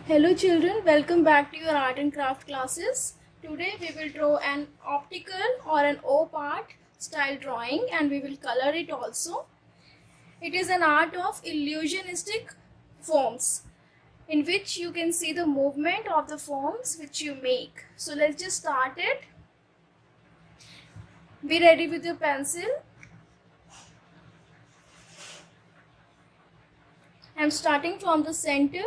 Hello children, welcome back to your art and craft classes. Today we will draw an optical or an op art style drawing and we will color it also. It is an art of illusionistic forms in which you can see the movement of the forms which you make. So let's just start it. Be ready with your pencil. I'm starting from the center.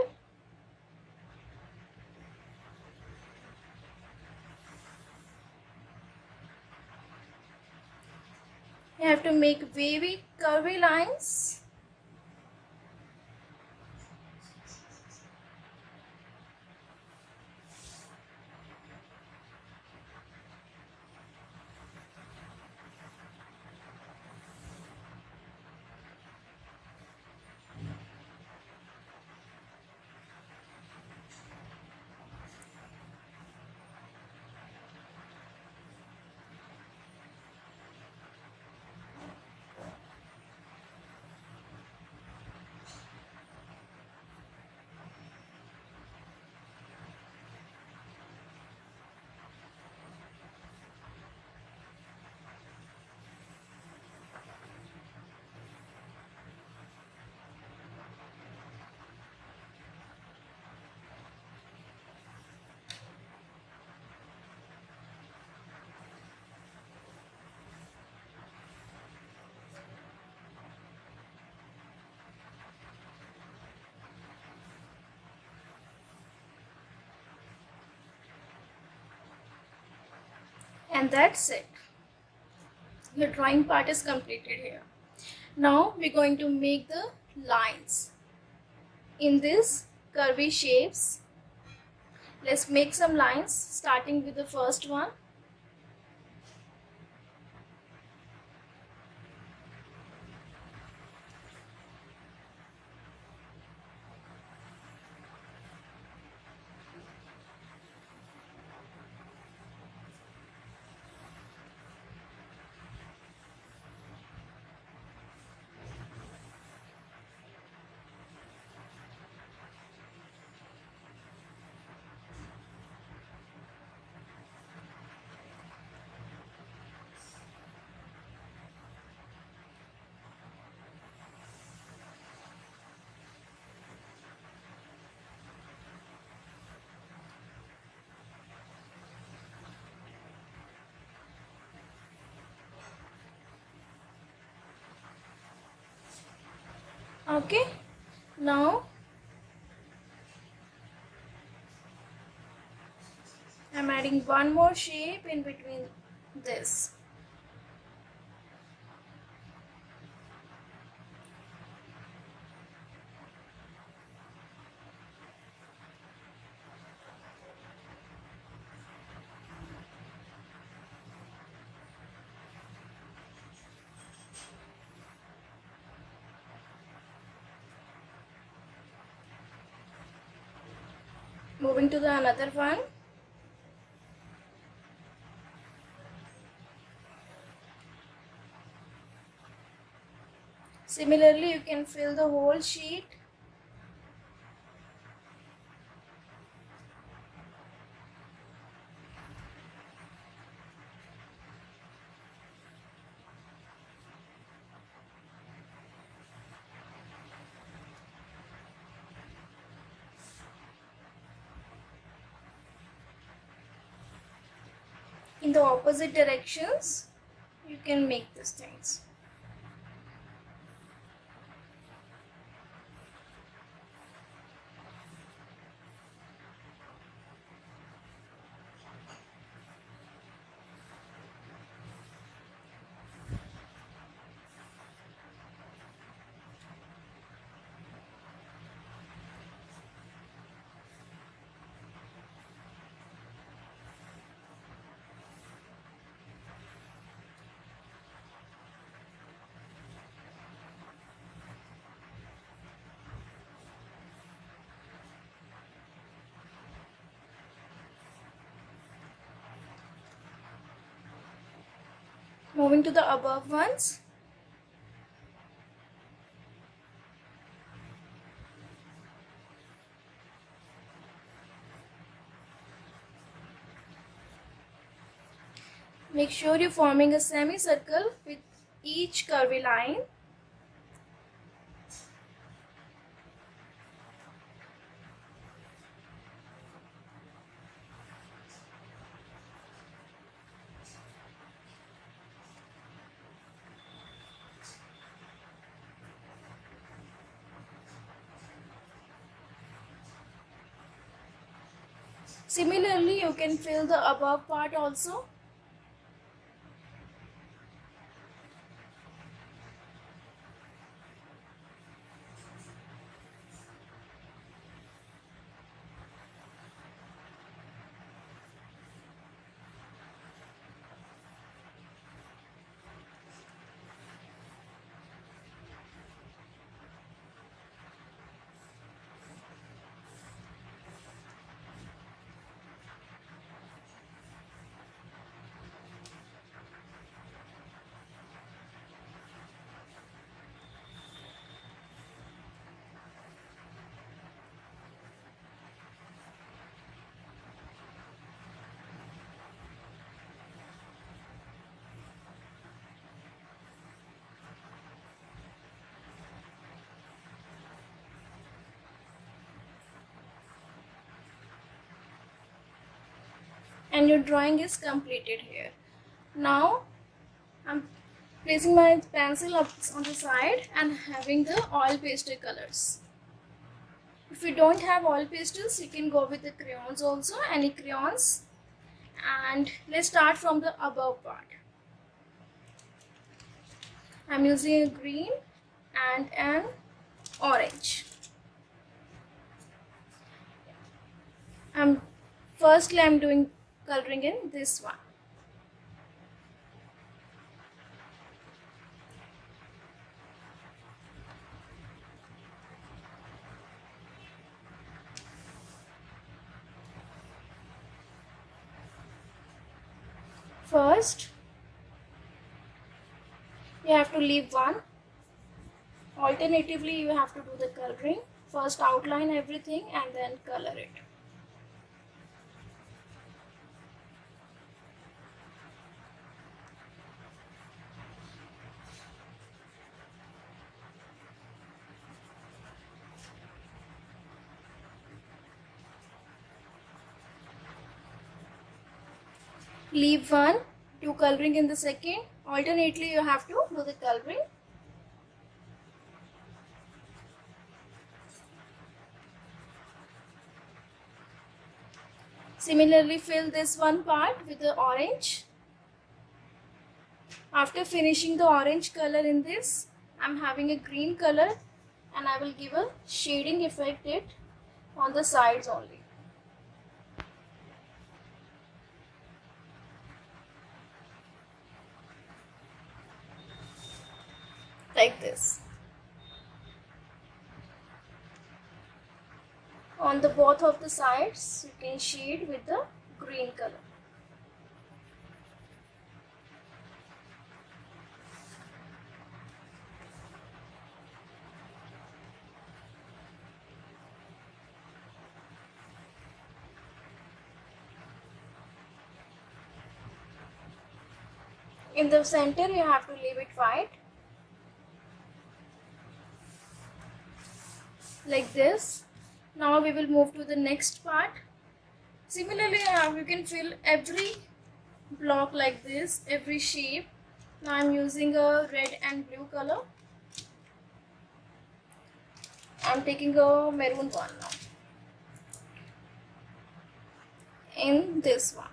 You have to make wavy, curvy lines. And that's it. The drawing part is completed here. Now we're going to make the lines in these curvy shapes. Let's make some lines starting with the first one. Okay, now I'm adding one more shape in between this. Moving to the another one. Similarly, you can fill the whole sheet. In the opposite directions, you can make these things. Moving to the above ones. Make sure you're forming a semicircle with each curvy line. Similarly, you can fill the above part also. And your drawing is completed here. Now I'm placing my pencil up on the side and having the oil pastel colors. If you don't have oil pastels, you can go with the crayons also, any crayons. And let's start from the above part. I'm using a green and an orange. Firstly I'm doing coloring in this one. First, you have to leave one. Alternatively, you have to do the coloring. First outline everything and then color it. Leave one, do coloring in the second. Alternately, you have to do the coloring. Similarly, fill this one part with the orange. After finishing the orange color in this, I'm having a green color and I will give a shading effect it on the sides only. Like this. On the both of the sides, you can shade with the green color. In the center, you have to leave it white. Like this. Now we will move to the next part. Similarly, you can fill every block like this, every shape. Now I'm using a red and blue color. I'm taking a maroon one now. In this one.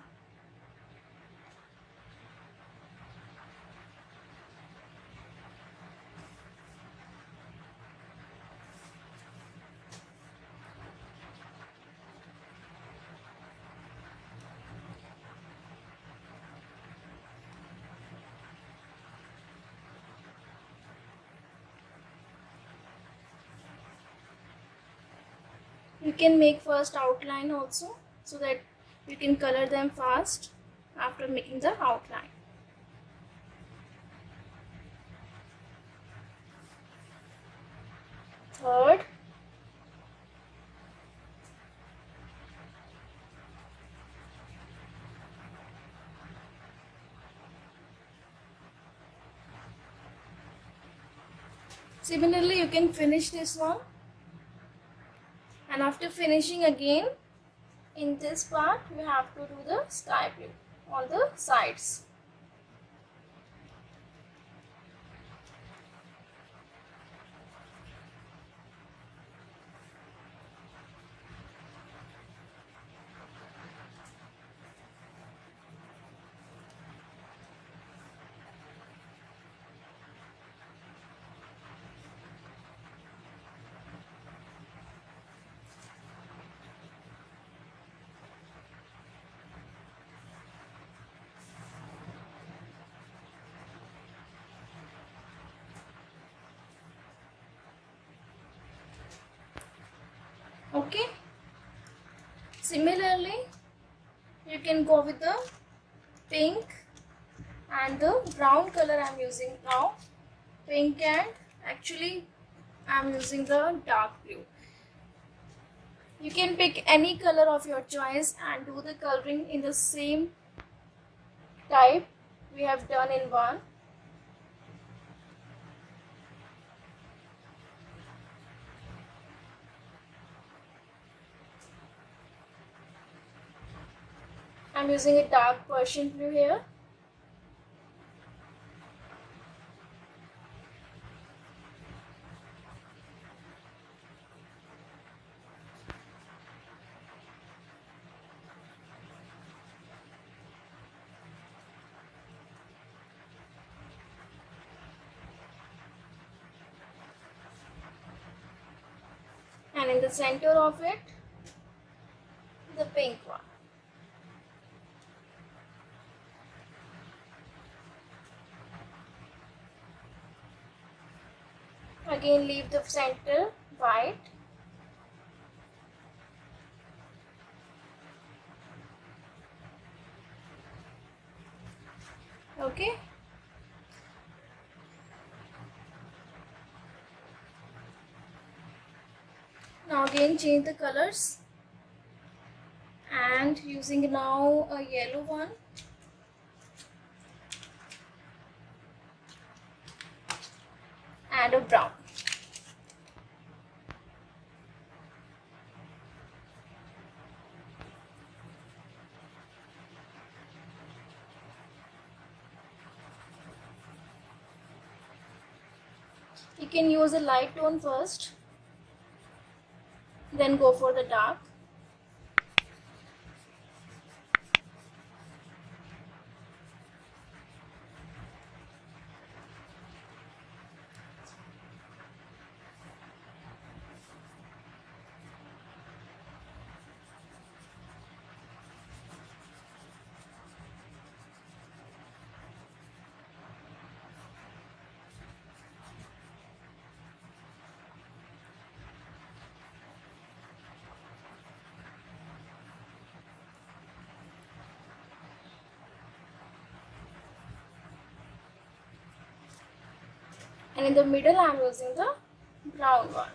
You can make first outline also so that you can color them fast after making the outline. Third, Similarly, you can finish this one, and after finishing again in this part you have to do the sky blue on the sides. Okay, similarly you can go with the pink and the brown color I'm using now. Pink, and actually I'm using the dark blue. You can pick any color of your choice and do the coloring in the same type we have done in one. I'm using a dark Persian blue here. And in the center of it, the pink one. Again, leave the center white. Okay. Now again change the colors, and using now a yellow one. And a brown. You can use a light tone first, then go for the dark. And in the middle I am using the brown one.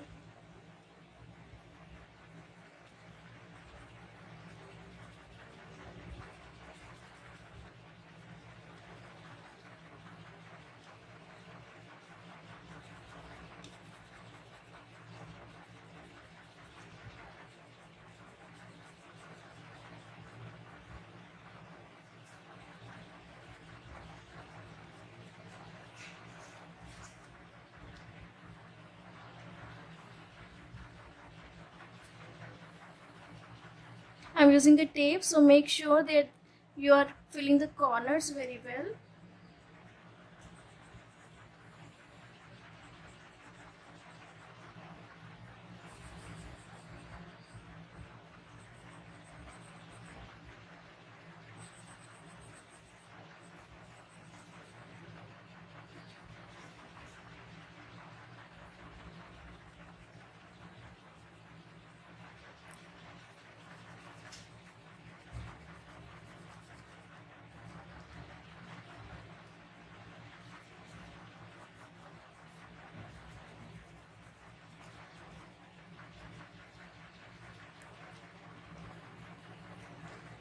I'm using a tape, so make sure that you are filling the corners very well.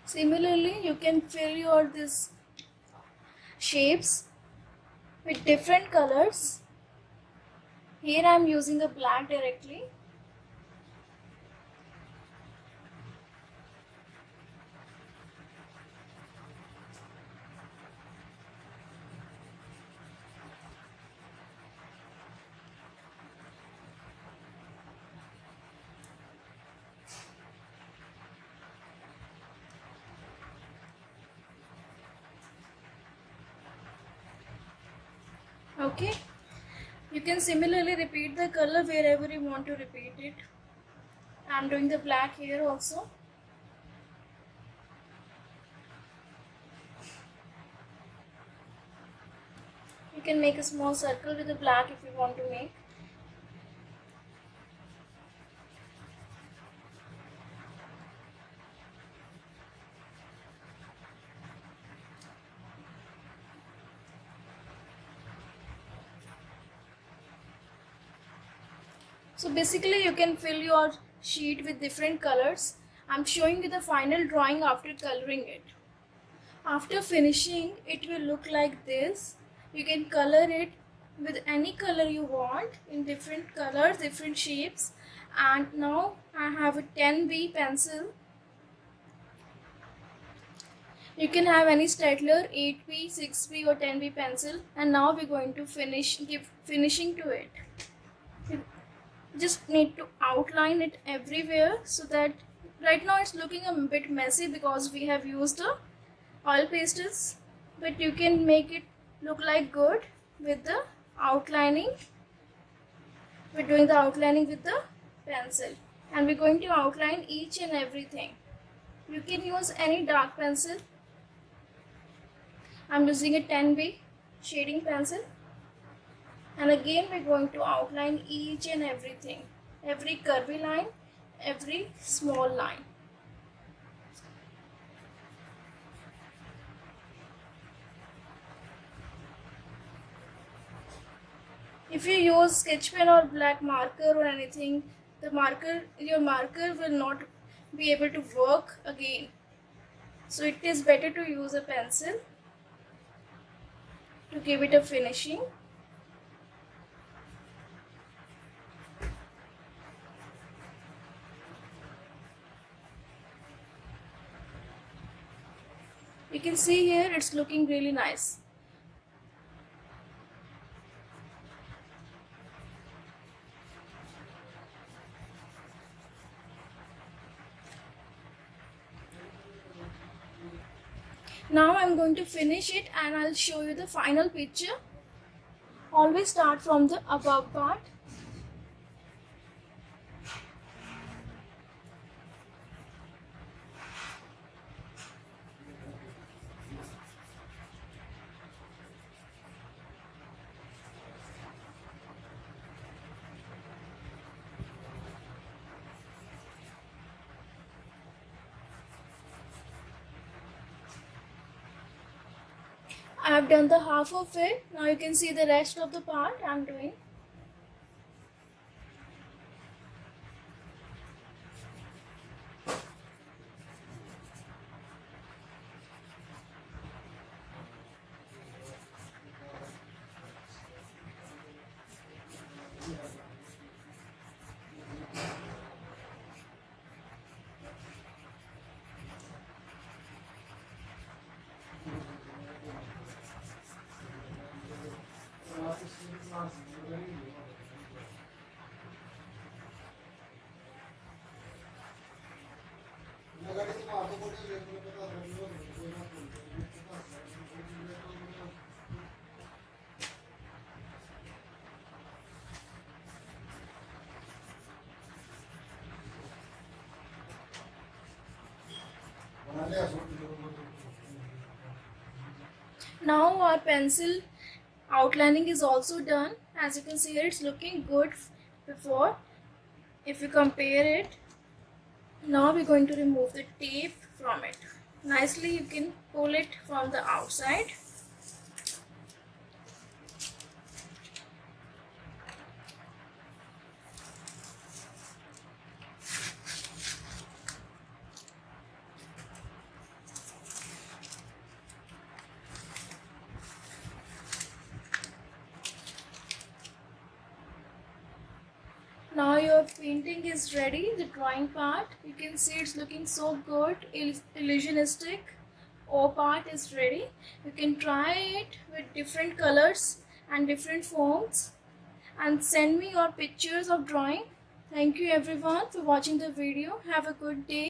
Similarly, you can fill your this shapes with different colors. Here I am using a black directly. Okay. You can similarly repeat the color wherever you want to repeat it. I am doing the black here also. You can make a small circle with the black if you want to make. So basically you can fill your sheet with different colors. I'm showing you the final drawing after coloring it. After finishing, it will look like this. You can color it with any color you want in different colors, different shapes. And now I have a 10B pencil. You can have any Staedtler 8B, 6B or 10B pencil. And now we're going to give finishing to it. You just need to outline it everywhere so that right now it's looking a bit messy because we have used the oil pastels, but you can make it look like good with the outlining. We're doing the outlining with the pencil and we're going to outline each and everything. You can use any dark pencil. I'm using a 10B shading pencil, and again we're going to outline each and everything, every curvy line, every small line. If you use sketch pen or black marker or anything, your marker will not be able to work again. So it is better to use a pencil to give it a finishing. You can see here it's looking really nice. Now I'm going to finish it and I'll show you the final picture. Always start from the above part. I have done the half of it. Now you can see the rest of the part I'm doing. Now our pencil outlining is also done. As you can see here, it's looking good before. If you compare it, now we're going to remove the tape from it. Nicely you can pull it from the outside. Now your painting is ready, the drawing part. You can see it's looking so good, illusionistic. O part is ready. You can try it with different colors and different forms and send me your pictures of drawing. Thank you everyone for watching the video. Have a good day.